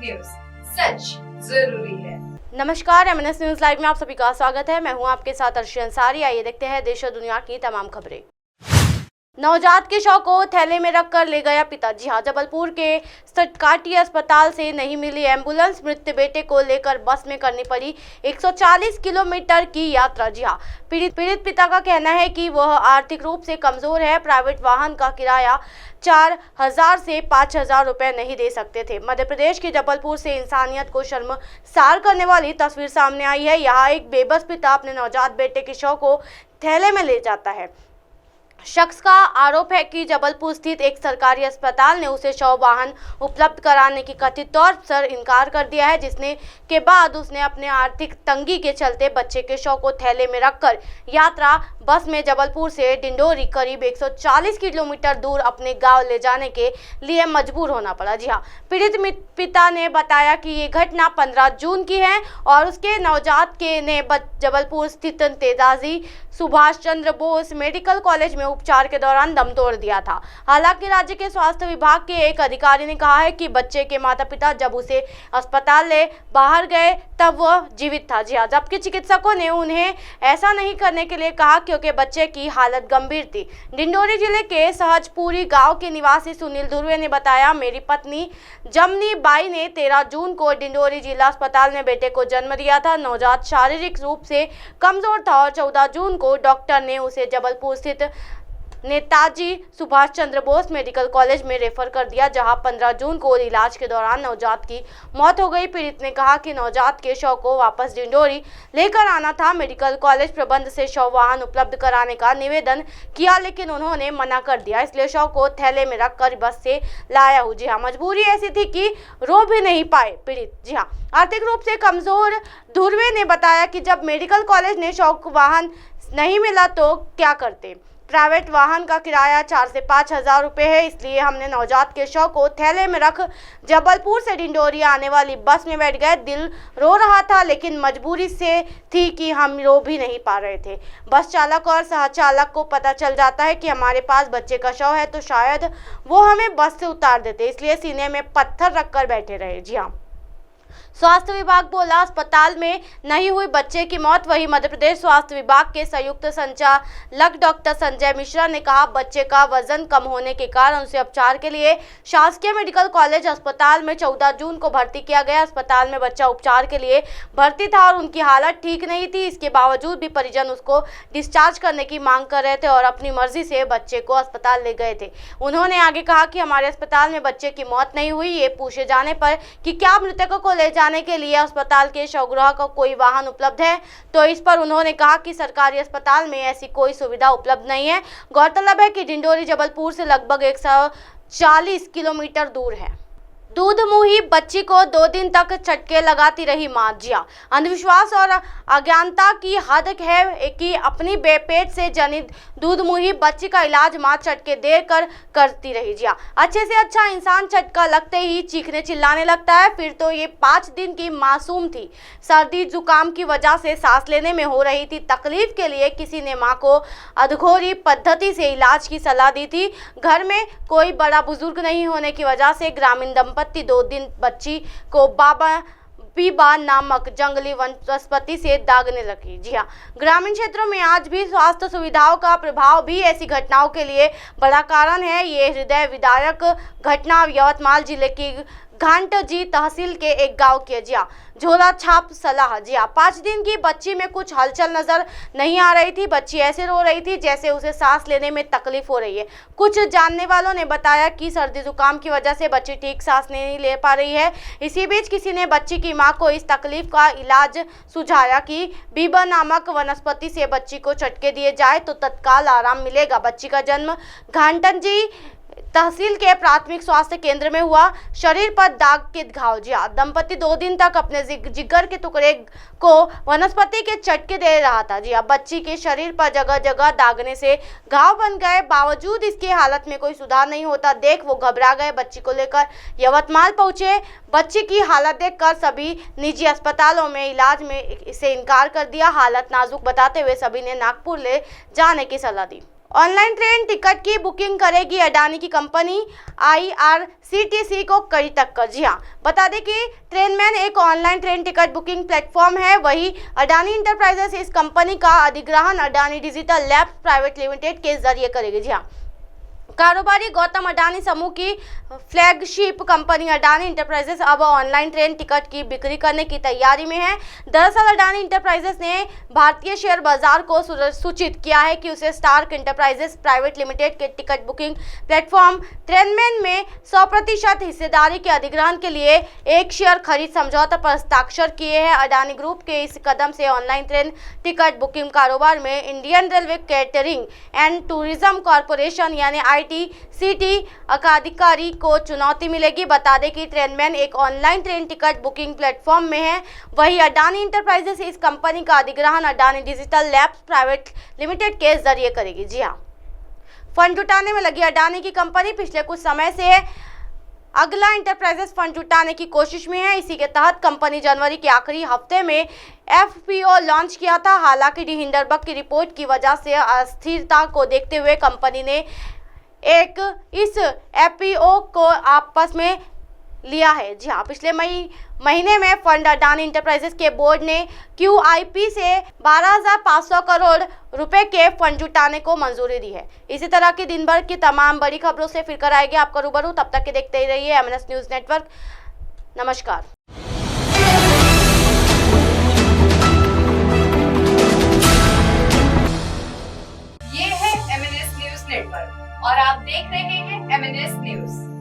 News, सच जरूरी है। नमस्कार, MNS न्यूज लाइव में आप सभी का स्वागत है। मैं हूं आपके साथ अर्शी अंसारी। आइए देखते हैं देश और दुनिया की तमाम खबरें। नवजात के शव को थैले में रखकर ले गया पिता। जी हां, जबलपुर के सटकाटी अस्पताल से नहीं मिली एम्बुलेंस, मृत बेटे को लेकर बस में करनी पड़ी 140 किलोमीटर की यात्रा। जी हां, पीड़ित पिता का कहना है कि वह आर्थिक रूप से कमजोर है, प्राइवेट वाहन का किराया 4,000 से 5,000 रुपए नहीं दे सकते थे। मध्य प्रदेश के जबलपुर से इंसानियत को शर्मसार करने वाली तस्वीर सामने आई है। यहाँ एक बेबस पिता अपने नवजात बेटे के शव को थैले में ले जाता है। शख्स का आरोप है कि जबलपुर स्थित एक सरकारी अस्पताल ने उसे शव वाहन उपलब्ध कराने की कथित तौर पर इनकार कर दिया है, जिसने के बाद उसने अपने आर्थिक तंगी के चलते बच्चे के शव को थैले में रखकर यात्रा बस में जबलपुर से डिंडोरी करीब 140 किलोमीटर दूर अपने गांव ले जाने के लिए मजबूर होना पड़ा। जी हां, पीड़ित पिता ने बताया कि ये घटना 15 जून की है और उसके नवजात के ने जबलपुर स्थित नेताजी सुभाष चंद्र बोस मेडिकल कॉलेज में उपचार के दौरान दम तोड़ दिया था। हालांकि राज्य के स्वास्थ्य विभाग के एक अधिकारी ने कहा है कि बच्चे के माता पिता जब उसे अस्पताल ले बाहर गए तब वह जीवित था। जी हां, जबकि चिकित्सकों ने उन्हें ऐसा नहीं करने के लिए कहा क्योंकि बच्चे की हालत गंभीर थी। डिंडोरी जिले के सहजपुरी गांव के निवासी सुनील धुर्वे ने बताया, मेरी पत्नी जमनी बाई ने 13 जून को डिंडोरी जिला अस्पताल में बेटे को जन्म दिया था। नवजात शारीरिक रूप से कमजोर था और 14 जून को डॉक्टर ने उसे जबलपुर स्थित नेताजी सुभाष चंद्र बोस मेडिकल कॉलेज में रेफर कर दिया, जहां 15 जून को इलाज के दौरान नवजात की मौत हो गई। पीड़ित ने कहा कि नवजात के शव को वापस डिंडोरी लेकर आना था। मेडिकल कॉलेज प्रबंध से शव वाहन उपलब्ध कराने का निवेदन किया, लेकिन उन्होंने मना कर दिया, इसलिए शव को थैले में रखकर बस से लाया हूँ। जी हाँ, मजबूरी ऐसी थी कि रो भी नहीं पाए पीड़ित। जी हाँ, आर्थिक रूप से कमजोर धुर्वे ने बताया कि जब मेडिकल कॉलेज ने शव वाहन नहीं मिला तो क्या करते। प्राइवेट वाहन का किराया 4 से 5,000 रुपये है, इसलिए हमने नवजात के शव को थैले में रख जबलपुर से डिंडोरी आने वाली बस में बैठ गए। दिल रो रहा था, लेकिन मजबूरी से थी कि हम रो भी नहीं पा रहे थे। बस चालक और सहचालक को पता चल जाता है कि हमारे पास बच्चे का शव है तो शायद वो हमें बस से उतार देते, इसलिए सीने में पत्थर रखकर बैठे रहे। जी हाँ, स्वास्थ्य विभाग बोला, अस्पताल में नहीं हुई बच्चे की मौत। वही मध्य प्रदेश स्वास्थ्य विभाग के संयुक्त संचालक डॉक्टर संजय मिश्रा ने कहा, बच्चे का वजन कम होने के कारण उसे उपचार के लिए शासकीय मेडिकल कॉलेज अस्पताल में 14 जून को भर्ती किया गया। अस्पताल में बच्चा उपचार के लिए भर्ती था और उनकी हालत ठीक नहीं थी। इसके बावजूद भी परिजन उसको डिस्चार्ज करने की मांग कर रहे थे और अपनी मर्जी से बच्चे को अस्पताल ले गए थे। उन्होंने आगे कहा कि हमारे अस्पताल में बच्चे की मौत नहीं हुई। ये पूछे जाने पर कि क्या मृतकों को ले जाने के लिए अस्पताल के शवगृह का कोई वाहन उपलब्ध है, तो इस पर उन्होंने कहा कि सरकारी अस्पताल में ऐसी कोई सुविधा उपलब्ध नहीं है। गौरतलब है कि डिंडोरी जबलपुर से लगभग 140 किलोमीटर दूर है। दूध मुही बच्ची को 2 दिन तक चटके लगाती रही मां। जी हां, अंधविश्वास और अज्ञानता की हद है कि अपनी पेट से जनित दूध मुही बच्ची का इलाज मां चटके देकर करती रही। जी हां, अच्छे से अच्छा इंसान चटका लगते ही चीखने चिल्लाने लगता है। फिर तो ये 5 दिन की मासूम थी। सर्दी जुकाम की वजह से सांस लेने में हो रही थी तकलीफ के लिए किसी ने मां को अधघोरी पद्धति से इलाज की सलाह दी थी। घर में कोई बड़ा बुजुर्ग नहीं होने की वजह से ग्रामीण दंपत्ति 2 दिन बच्ची को बीबा नामक जंगली वनस्पति से दागने लगी। जी हाँ, ग्रामीण क्षेत्रों में आज भी स्वास्थ्य सुविधाओं का प्रभाव भी ऐसी घटनाओं के लिए बड़ा कारण है। ये हृदय विदारक घटना यवतमाल जिले की घाटंजी तहसील के एक गांव की। जी हाँ, झोला छाप सलाह। जी हाँ, 5 दिन की बच्ची में कुछ हलचल नजर नहीं आ रही थी। बच्ची ऐसे रो रही थी जैसे उसे सांस लेने में तकलीफ हो रही है। कुछ जानने वालों ने बताया कि सर्दी जुकाम की वजह से बच्ची ठीक सांस नहीं ले पा रही है। इसी बीच किसी ने बच्ची की मां को इस तकलीफ का इलाज सुझाया कि बीबा नामक वनस्पति से बच्ची को चटके दिए जाए तो तत्काल आराम मिलेगा। बच्ची का जन्म घाटंजी तहसील के प्राथमिक स्वास्थ्य केंद्र में हुआ। शरीर पर दाग के घाव। जी हां, दंपति 2 दिन तक अपने जिगर के टुकड़े को वनस्पति के चटके दे रहा था। जी हां, बच्ची के शरीर पर जगह जगह दागने से घाव बन गए। बावजूद इसकी हालत में कोई सुधार नहीं होता देख वो घबरा गए। बच्ची को लेकर यवतमाल पहुंचे। बच्ची की हालत देखकर सभी निजी अस्पतालों में इलाज में इसे इनकार कर दिया। हालत नाजुक बताते हुए सभी ने नागपुर ले जाने की सलाह दी। ऑनलाइन ट्रेन टिकट की बुकिंग करेगी अडानी की कंपनी, IRCTC को कड़ी टक्कर। जी हाँ, बता दें कि ट्रेनमैन एक online train ticket booking platform है। वही अडानी इंटरप्राइजेस इस कंपनी का अधिग्रहण Adani digital labs private limited के जरिए करेगी। जी हाँ, कारोबारी गौतम अडानी समूह की फ्लैगशिप कंपनी अडानी इंटरप्राइजेस अब ऑनलाइन ट्रेन टिकट की बिक्री करने की तैयारी में है। दरअसल अडानी इंटरप्राइजेस ने भारतीय शेयर बाजार को सूचित किया है कि उसे स्टार्क इंटरप्राइजेस प्राइवेट लिमिटेड के टिकट बुकिंग प्लेटफॉर्म ट्रेनमैन में 100% हिस्सेदारी के अधिग्रहण के लिए एक शेयर खरीद समझौता पर हस्ताक्षर किए हैं। अडानी ग्रुप के इस कदम से ऑनलाइन ट्रेन टिकट बुकिंग कारोबार में Indian railway catering and tourism corporation यानी IRCTC का अधिकारी को चुनौती मिलेगी। बता दें कि ट्रेनमैन एक online train ticket booking platform में है। वही अडानी इंटरप्राइजेस इस कंपनी का अधिग्रहण Adani digital labs private limited के जरिए करेगी। जी हाँ, फंड जुटाने में लगी अडानी की कंपनी पिछले कुछ समय से अगला इंटरप्राइजेस फंड जुटाने की कोशिश में है। इसी के तहत कंपनी जनवरी के आखिरी हफ्ते में FPO लॉन्च किया था। हालांकि डी हिंडरबर्ग की रिपोर्ट की वजह से अस्थिरता को देखते हुए कंपनी ने इस FPO को आपस में लिया है। जी हाँ, पिछले महीने में फंड अडानी इंटरप्राइजेस के बोर्ड ने QIP से 12,500 करोड़ रुपए के फंड जुटाने को मंजूरी दी है। इसी तरह की दिन भर की तमाम बड़ी खबरों से फिर कराएंगे आपका रूबरू। तब तक के देखते ही रहिए MNS न्यूज नेटवर्क। नमस्कार। ये है MNS न्यूज नेटवर्क और आप देख रहे हैं MNS न्यूज।